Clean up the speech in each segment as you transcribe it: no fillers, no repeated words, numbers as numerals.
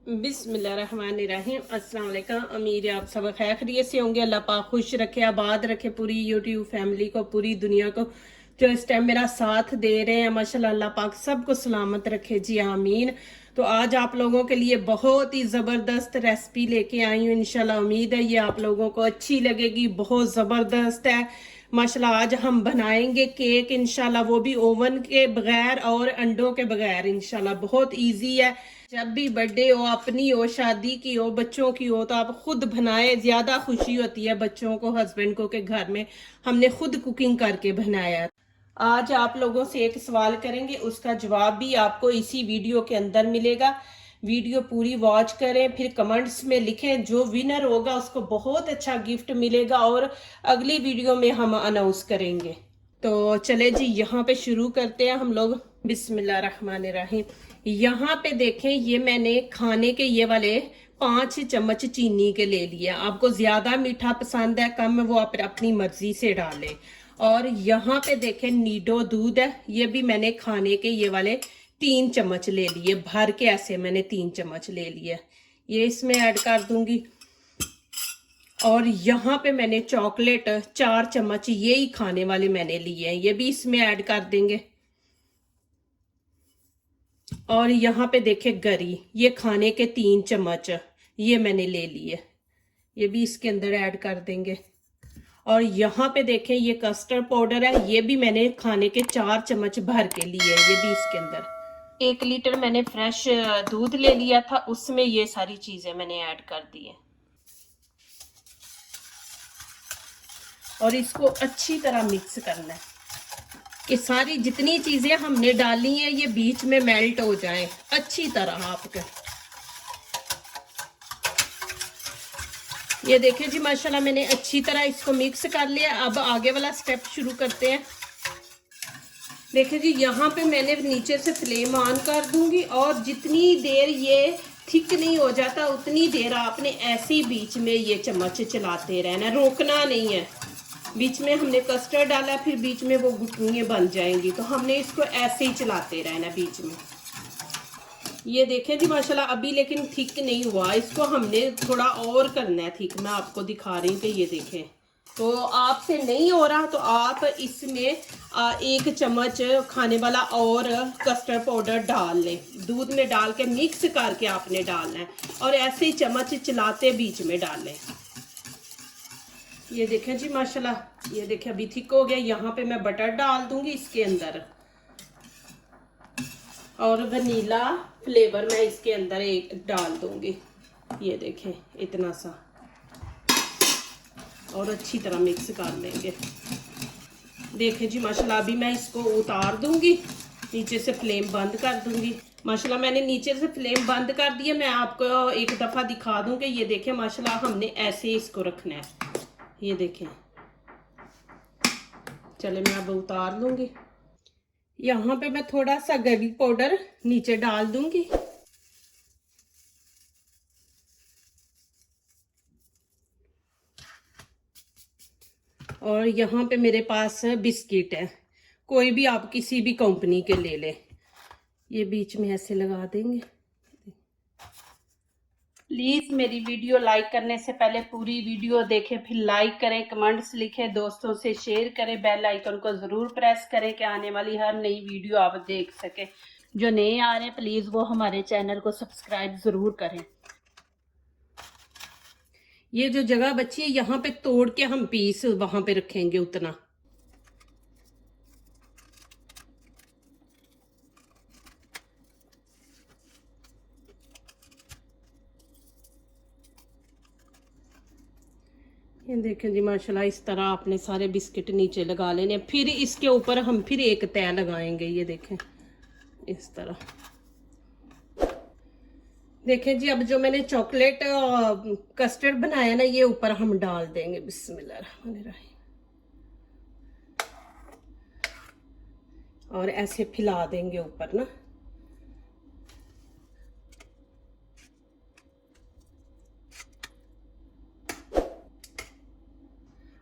बिस्मिल्लाहिर्रहमानिर्रहीम। अस्सलाम वालेकुम। उम्मीद है आप सब खैर खैरियत से होंगे। अल्लाह पाक खुश रखे, आबाद रखे पूरी यूट्यूब फैमिली को, पूरी दुनिया को जो इस टाइम मेरा साथ दे रहे हैं। माशाल्लाह अल्लाह पाक सबको सलामत रखे जी, आमीन। तो आज आप लोगों के लिए बहुत ही ज़बरदस्त रेसिपी लेके आई हूँ। इंशाल्लाह उम्मीद है ये आप लोगों को अच्छी लगेगी। बहुत ज़बरदस्त है माशाल्लाह। आज हम बनाएंगे केक इंशाल्लाह, वो भी ओवन के बगैर और अंडों के बगैर। इंशाल्लाह बहुत इजी है। जब भी बर्थडे हो, अपनी हो, शादी की हो, बच्चों की हो, तो आप खुद बनाए, ज्यादा खुशी होती है बच्चों को, हस्बैंड को, के घर में हमने खुद कुकिंग करके बनाया। आज आप लोगों से एक सवाल करेंगे, उसका जवाब भी आपको इसी वीडियो के अंदर मिलेगा। वीडियो पूरी वॉच करें, फिर कमेंट्स में लिखें। जो विनर होगा उसको बहुत अच्छा गिफ्ट मिलेगा और अगली वीडियो में हम अनाउंस करेंगे। तो चले जी, यहाँ पे शुरू करते हैं हम लोग। बिस्मिल्लाहिर्रहमानिर्रहीम। यहाँ पे देखें, ये मैंने खाने के ये वाले 5 चम्मच चीनी के ले लिए। आपको ज्यादा मीठा पसंद है, कम, वो आप अपनी मर्जी से डालें। और यहाँ पे देखें नीडो दूध है, ये भी मैंने खाने के ये वाले 3 चम्मच ले लिए। भर के ऐसे मैंने 3 चम्मच ले लिए, ये इसमें ऐड कर दूंगी। और यहाँ पे मैंने चॉकलेट 4 चम्मच, ये ही खाने वाले मैंने लिए हैं, ये भी इसमें ऐड कर देंगे। और यहाँ पे देखे गरी, ये खाने के 3 चम्मच ये मैंने ले लिए, ये भी इसके अंदर ऐड कर देंगे। और यहाँ पे देखें ये कस्टर्ड पाउडर है, ये भी मैंने खाने के 4 चम्मच भर के लिए, ये भी इसके अंदर। 1 लीटर मैंने फ्रेश दूध ले लिया था, उसमें ये सारी चीजें मैंने ऐड कर दी है। और इसको अच्छी तरह मिक्स करना है कि सारी जितनी चीजें हमने डाली हैं ये बीच में मेल्ट हो जाएं अच्छी तरह आपके। ये देखिए जी, माशाल्लाह मैंने अच्छी तरह इसको मिक्स कर लिया। अब आगे वाला स्टेप शुरू करते हैं। देखिए जी, यहाँ पे मैंने नीचे से फ्लेम ऑन कर दूंगी और जितनी देर ये थिक नहीं हो जाता उतनी देर आपने ऐसे ही बीच में ये चम्मच चलाते रहना, रोकना नहीं है। बीच में हमने कस्टर्ड डाला, फिर बीच में वो गुठलियाँ बन जाएंगी, तो हमने इसको ऐसे ही चलाते रहना बीच में। ये देखें जी माशाल्लाह, अभी लेकिन थिक नहीं हुआ, इसको हमने थोड़ा और करना है थिक। मैं आपको दिखा रही हूँ कि ये देखें। तो आपसे नहीं हो रहा तो आप इसमें 1 चम्मच खाने वाला और कस्टर्ड पाउडर डाल लें, दूध में डाल के मिक्स करके आपने डालना है और ऐसे ही चम्मच चलाते बीच में डाल लें। ये देखें जी माशाल्लाह, ये देखें अभी थिक हो गया। यहाँ पे मैं बटर डाल दूंगी इसके अंदर और वनीला फ्लेवर मैं इसके अंदर एक डाल दूंगी। ये देखें इतना सा, और अच्छी तरह मिक्स कर लेंगे। देखें जी माशाल्लाह, अभी मैं इसको उतार दूंगी, नीचे से फ्लेम बंद कर दूंगी। माशाल्लाह मैंने नीचे से फ्लेम बंद कर दिया। मैं आपको एक दफ़ा दिखा दूं कि ये देखें माशाल्लाह हमने ऐसे इसको रखना है। ये देखें, चले मैं अब उतार लूंगी। यहाँ पे मैं थोड़ा सा गरी पाउडर नीचे डाल दूंगी। और यहाँ पे मेरे पास बिस्किट है, कोई भी आप किसी भी कंपनी के ले लें। ये बीच में ऐसे लगा देंगे। प्लीज मेरी वीडियो लाइक करने से पहले पूरी वीडियो देखें, फिर लाइक करें, कमेंट्स लिखें, दोस्तों से शेयर करें, बेल आइकन को जरूर प्रेस करें कि आने वाली हर नई वीडियो आप देख सकें। जो नए आ रहे हैं प्लीज वो हमारे चैनल को सब्सक्राइब जरूर करें। ये जो जगह बची है यहाँ पे तोड़ के हम पीस वहां पे रखेंगे उतना। ये देखें जी माशाल्लाह, इस तरह आपने सारे बिस्किट नीचे लगा लेने। फिर इसके ऊपर हम फिर एक तय लगाएंगे। ये देखें इस तरह। देखें जी, अब जो मैंने चॉकलेट कस्टर्ड बनाया ना, ये ऊपर हम डाल देंगे। बिस्मिल्लाहिर्रहमानिर्रहीम। और ऐसे फैला देंगे ऊपर ना।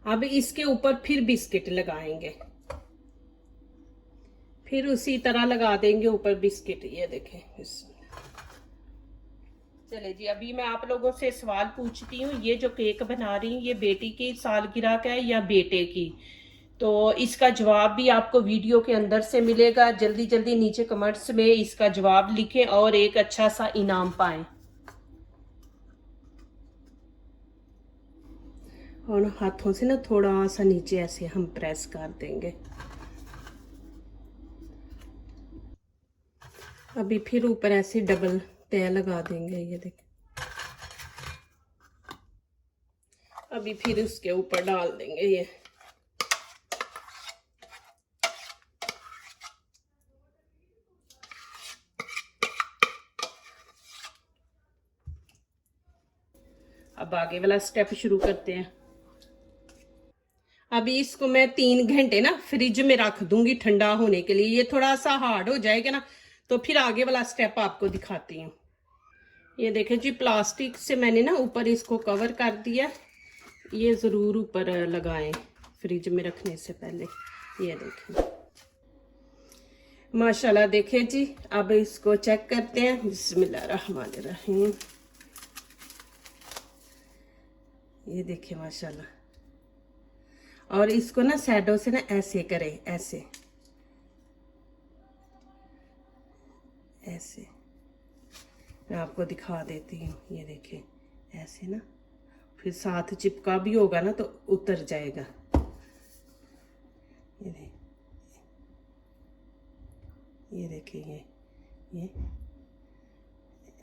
अब इसके ऊपर फिर बिस्किट लगाएंगे, फिर उसी तरह लगा देंगे ऊपर बिस्किट। ये देखें, चले जी, अभी मैं आप लोगों से सवाल पूछती हूँ, ये जो केक बना रही हूँ ये बेटी की सालगिरह का है या बेटे की? तो इसका जवाब भी आपको वीडियो के अंदर से मिलेगा। जल्दी जल्दी नीचे कमेंट्स में इसका जवाब लिखें और एक अच्छा सा इनाम पाएं। और हाथों से ना थोड़ा सा नीचे ऐसे हम प्रेस कर देंगे। अभी फिर ऊपर ऐसे डबल तय लगा देंगे, ये देखें। अभी फिर उसके ऊपर डाल देंगे ये। अब आगे वाला स्टेप शुरू करते हैं। अभी इसको मैं 3 घंटे ना फ्रिज में रख दूंगी ठंडा होने के लिए। ये थोड़ा सा हार्ड हो जाएगा ना तो फिर आगे वाला स्टेप आपको दिखाती हूँ। ये देखें जी, प्लास्टिक से मैंने ना ऊपर इसको कवर कर दिया। ये ज़रूर ऊपर लगाएं फ्रिज में रखने से पहले। ये देखें माशाल्लाह, देखें जी। अब इसको चेक करते हैं। बिस्मिल्लाहिर्रहमानिर्रहीम। ये देखें माशाल्लाह। और इसको ना सैडो से ना ऐसे करें, ऐसे ऐसे। मैं आपको दिखा देती हूँ। ये देखें ऐसे ना, फिर साथ चिपका भी होगा ना तो उतर जाएगा। ये देखिए, ये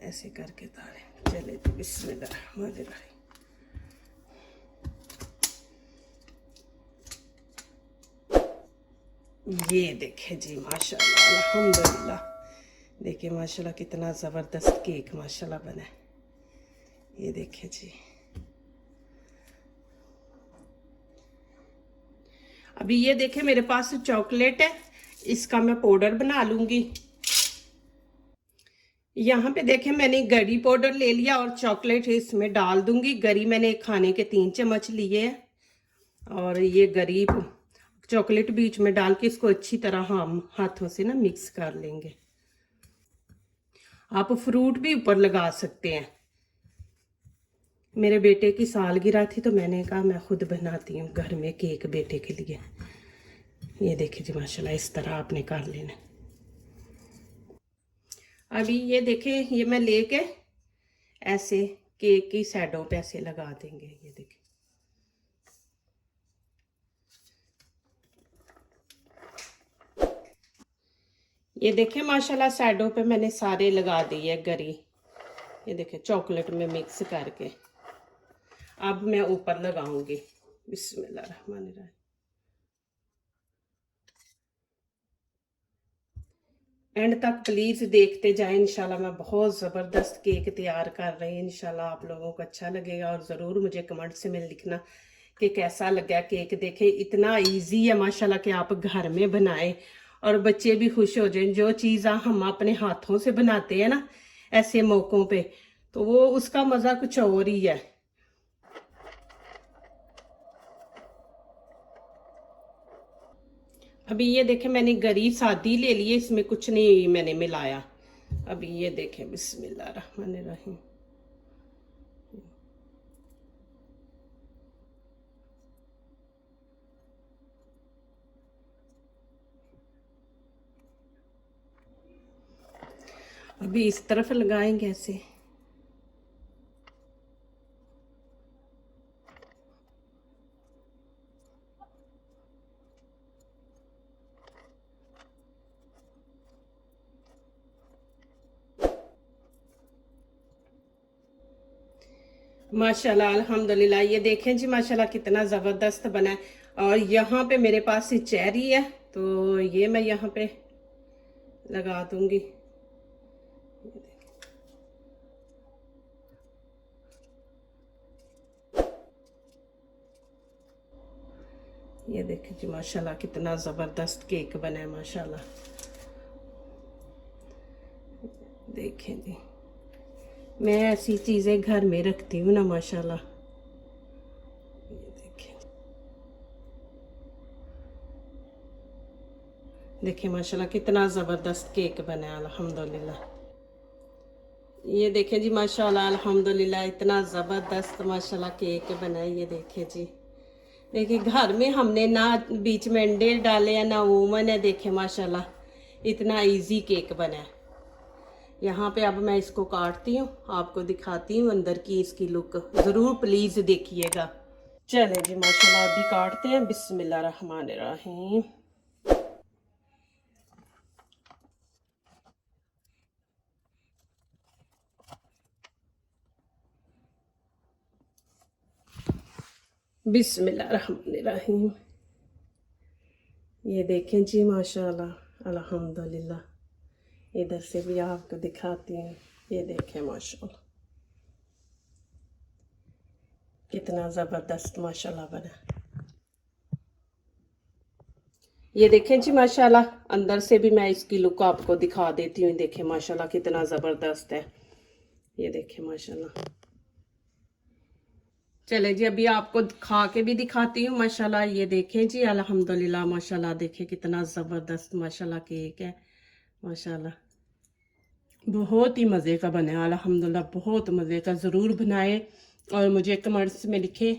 ऐसे करके तारे। चले तो बिस्मिल्लाहिर्रहमानिर्रहीम। ये देखे जी माशाल्लाह, अल्हम्दुलिल्लाह। देखिए माशाल्लाह कितना ज़बरदस्त केक माशाल्लाह बना है। ये देखे जी। अभी ये देखे मेरे पास चॉकलेट है, इसका मैं पाउडर बना लूंगी। यहाँ पे देखे मैंने गरी पाउडर ले लिया और चॉकलेट इसमें डाल दूंगी। गरी मैंने खाने के 3 चम्मच लिए हैं और ये गरी चॉकलेट बीच में डाल के इसको अच्छी तरह हम हाथों से ना मिक्स कर लेंगे। आप फ्रूट भी ऊपर लगा सकते हैं। मेरे बेटे की सालगिरह थी तो मैंने कहा मैं खुद बनाती हूँ घर में केक बेटे के लिए। ये देखिए जी माशाल्लाह, इस तरह आपने कर लेना। अभी ये देखें, ये मैं लेके ऐसे केक की साइडों पे ऐसे लगा देंगे। ये देखें, ये देखें माशाल्लाह साइडों पे मैंने सारे लगा दिए गरी। ये देखें चॉकलेट में मिक्स करके। अब मैं ऊपर लगाऊंगी। बिस्मिल्लाहिर्रहमानिर्रहीम। एंड तक प्लीज देखते जाएं। इंशाल्लाह मैं बहुत ज़बरदस्त केक तैयार कर रही हूँ। इंशाल्लाह आप लोगों को अच्छा लगेगा और ज़रूर मुझे कमेंट्स में लिखना कि कैसा लगा केक। देखे इतना इजी है माशाल्लाह कि आप घर में बनाएं और बच्चे भी खुश हो जाएं। जो चीज़ हम अपने हाथों से बनाते हैं ना ऐसे मौक़ों पे, तो वो उसका मज़ा कुछ और ही है। अभी ये देखें मैंने गरी सादी ले ली है, इसमें कुछ नहीं मैंने मिलाया। अभी ये देखें बिस्मिल्लाहिर्रहमानिर्रहीम। अभी इस तरफ लगाएंगे ऐसे। माशाल्लाह अल्हम्दुलिल्लाह। ये देखें जी माशाल्लाह कितना ज़बरदस्त बना है। और यहाँ पे मेरे पास चेरी है तो ये मैं यहाँ पे लगा दूंगी। ये देखें जी माशाल्लाह कितना ज़बरदस्त केक बना है माशाल्लाह। देखें जी, मैं ऐसी चीज़ें घर में रखती हूँ ना माशाल्लाह। ये देखें माशाल्लाह कितना ज़बरदस्त केक बना है अल्हम्दुलिल्लाह। ये देखें जी माशाल्लाह अल्हम्दुलिल्लाह, इतना ज़बरदस्त माशाल्लाह केक बना है। ये देखें जी, देखिए घर में हमने ना बीच में अंडे डाले हैं ना ओवन है। देखें माशाल्लाह इतना इजी केक बना है। यहाँ पे अब मैं इसको काटती हूँ, आपको दिखाती हूँ अंदर की इसकी लुक, ज़रूर प्लीज़ देखिएगा। चले जी माशाल्लाह अभी काटते हैं। बिस्मिल्लाह रहमान रहीम। बिस्मिल्लाह रहमान रहीम। ये देखें जी माशाल्लाह अल्हम्दुलिल्लाह, इधर से भी आपको दिखाती हूँ। ये देखें माशाल्लाह कितना ज़बरदस्त माशाल्लाह बना। ये देखें जी माशाल्लाह अंदर से भी मैं इसकी लुक आपको दिखा देती हूँ। देखें माशाल्लाह कितना ज़बरदस्त है। ये देखें माशाल्लाह। चले जी अभी आपको खा के भी दिखाती हूँ माशाल्लाह। ये देखें जी अल्हम्दुलिल्लाह माशाल्लाह, देखें कितना ज़बरदस्त माशाल्लाह केक है माशाल्लाह। बहुत ही मज़े का बना है अल्हम्दुलिल्लाह, बहुत मज़े का। ज़रूर बनाए और मुझे कमेंट्स में लिखें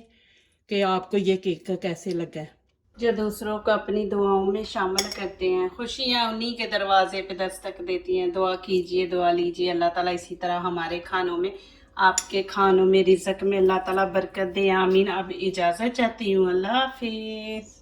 कि आपको ये केक कैसे लगा है। जो दूसरों को अपनी दुआओं में शामिल करते हैं, खुशियाँ उन्हीं के दरवाजे पे दस्तक देती हैं। दुआ कीजिए, दुआ लीजिए, अल्लाह ताला इसी तरह हमारे खानों में, आपके खानों में, रिज़्क में अल्लाह ताला बरकत दे। आमीन। अब इजाज़त चाहती हूँ, अल्लाह हाफिज़।